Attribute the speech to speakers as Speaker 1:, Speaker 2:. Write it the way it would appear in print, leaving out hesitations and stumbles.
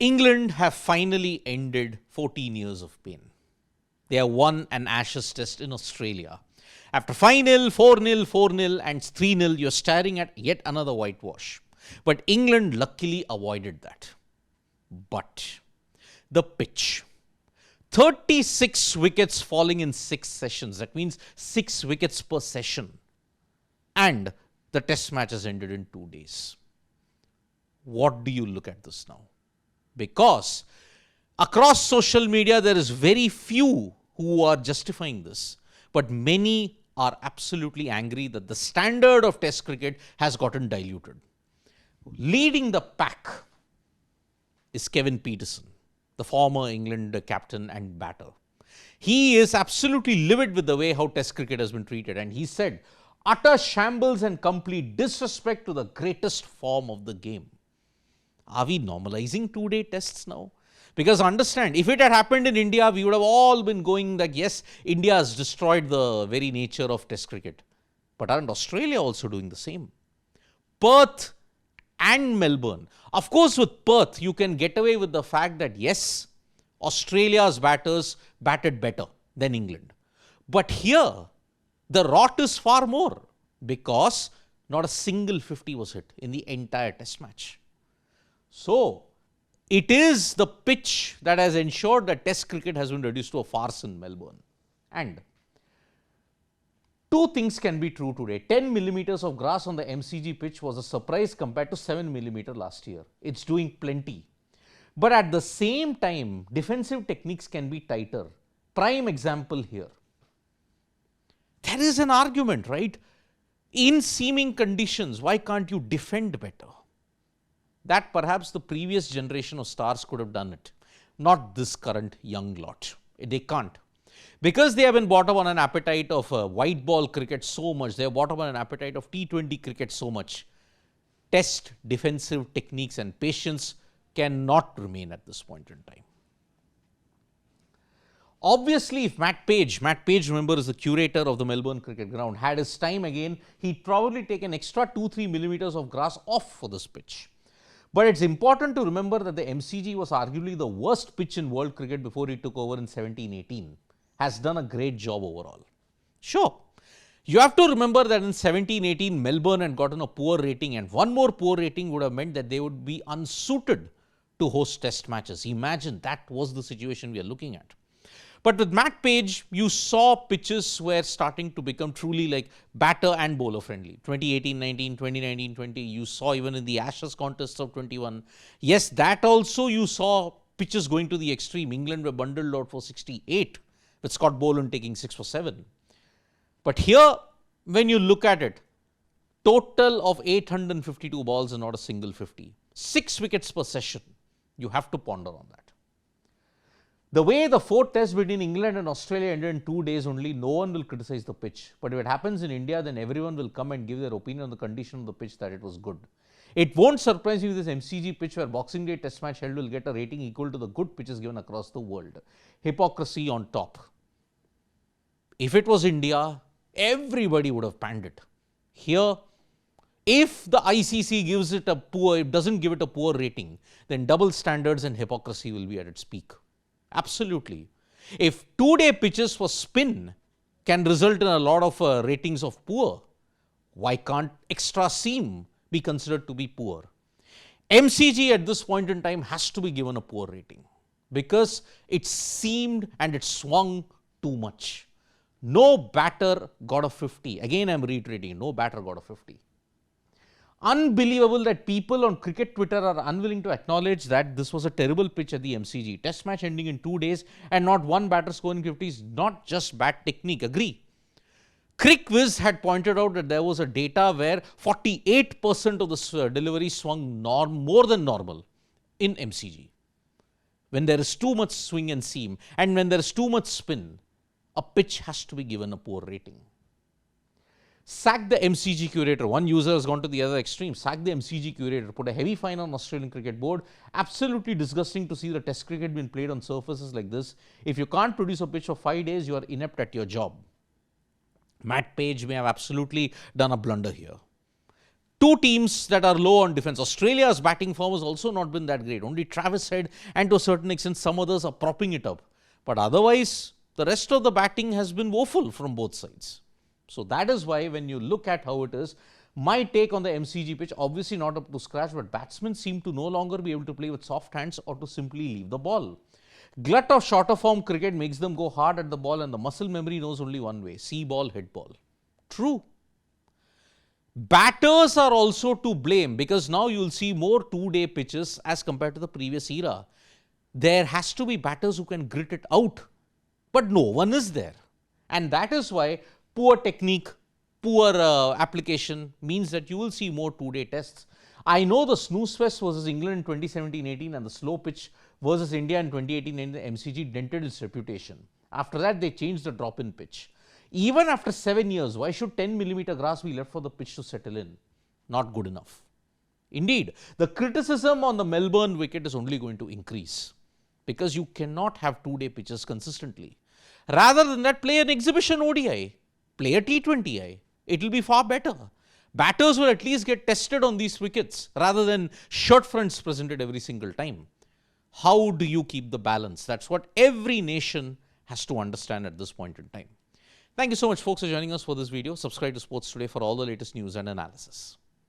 Speaker 1: England have finally ended 14 years of pain. They have won an Ashes test in Australia. After 5-0, 4-0, 4-0 and 3-0, you're staring at yet another whitewash. But England luckily avoided that. But the pitch. 36 wickets falling in 6 sessions. That means 6 wickets per session. And the test match has ended in 2 days. What do you look at this now? Because across social media, there is very few who are justifying this. But many are absolutely angry that the standard of test cricket has gotten diluted. Leading the pack is Kevin Pietersen, the former England captain and batter. He is absolutely livid with the way how test cricket has been treated. And he said, utter shambles and complete disrespect to the greatest form of the game. Are we normalizing 2-day tests now? Because understand, if it had happened in India, we would have all been going like, yes, India has destroyed the very nature of test cricket. But aren't Australia also doing the same? Perth and Melbourne. Of course, with Perth, you can get away with the fact that, yes, Australia's batters batted better than England. But here, the rot is far more because not a single 50 was hit in the entire test match. So, it is the pitch that has ensured that test cricket has been reduced to a farce in Melbourne. And two things can be true today. 10 millimeters of grass on the MCG pitch was a surprise compared to 7 millimeter last year. It's doing plenty. But at the same time, defensive techniques can be tighter. Prime example here. There is an argument, right? In seeming conditions, why can't you defend better? That perhaps the previous generation of stars could have done it. Not this current young lot. They can't. Because they have been brought up on an appetite of white ball cricket so much, they have brought up on an appetite of T20 cricket so much. Test defensive techniques and patience cannot remain at this point in time. Obviously, if Matt Page, remember, is the curator of the Melbourne Cricket Ground, had his time again, he'd probably take an extra 2-3 millimeters of grass off for this pitch. But it's important to remember that the MCG was arguably the worst pitch in world cricket before he took over in 17-18. Has done a great job overall. Sure, you have to remember that in 17-18, Melbourne had gotten a poor rating, and one more poor rating would have meant that they would be unsuited to host test matches. Imagine that was the situation we are looking at. But with Matt Page, you saw pitches were starting to become truly like batter and bowler friendly. 2018-19, 2019-20, you saw even in the Ashes contests of 21. Yes, that also you saw pitches going to the extreme. England were bundled out for 68, with Scott Boland taking 6 for 7. But here, when you look at it, total of 852 balls and not a single 50. 6 wickets per session. You have to ponder on that. The way the 4th test between England and Australia ended in 2 days only, no one will criticize the pitch. But if it happens in India, then everyone will come and give their opinion on the condition of the pitch that it was good. It won't surprise you if this MCG pitch where Boxing Day test match held will get a rating equal to the good pitches given across the world. Hypocrisy on top. If it was India, everybody would have panned it. Here, if the ICC gives it doesn't give it a poor rating, then double standards and hypocrisy will be at its peak. Absolutely. If 2-day pitches for spin can result in a lot of ratings of poor, why can't extra seam be considered to be poor? MCG at this point in time has to be given a poor rating because it seamed and it swung too much. No batter got a 50. Again, I'm reiterating, no batter got a 50. Unbelievable that people on cricket Twitter are unwilling to acknowledge that this was a terrible pitch at the MCG. Test match ending in 2 days and not one batter scoring 50 is not just bad technique. Agree. CricViz had pointed out that there was a data where 48% of the delivery swung more than normal in MCG. When there is too much swing and seam and when there is too much spin, a pitch has to be given a poor rating. Sack the MCG curator. One user has gone to the other extreme. Sack the MCG curator. Put a heavy fine on Australian Cricket Board. Absolutely disgusting to see the test cricket being played on surfaces like this. If you can't produce a pitch for 5 days, you are inept at your job. Matt Page may have absolutely done a blunder here. Two teams that are low on defense. Australia's batting form has also not been that great. Only Travis Head and to a certain extent some others are propping it up. But otherwise, the rest of the batting has been woeful from both sides. So that is why when you look at how it is, my take on the MCG pitch, obviously not up to scratch, but batsmen seem to no longer be able to play with soft hands or to simply leave the ball. Glut of shorter form cricket makes them go hard at the ball, and the muscle memory knows only one way: see ball, hit ball. True. Batters are also to blame because now you will see more two-day pitches as compared to the previous era. There has to be batters who can grit it out, but no one is there. And that is why poor technique, poor application means that you will see more two-day tests. I know the snooze fest versus England in 2017-18 and the slow pitch versus India in 2018 in the MCG dented its reputation. After that, they changed the drop-in pitch. Even after 7 years, why should 10mm grass be left for the pitch to settle in? Not good enough. Indeed, the criticism on the Melbourne wicket is only going to increase because you cannot have two-day pitches consistently. Rather than that, play an exhibition ODI, play a T20I. It will be far better. Batters will at least get tested on these wickets rather than shirt fronts presented every single time. How do you keep the balance? That's what every nation has to understand at this point in time. Thank you so much, folks, for joining us for this video. Subscribe to Sports Today for all the latest news and analysis.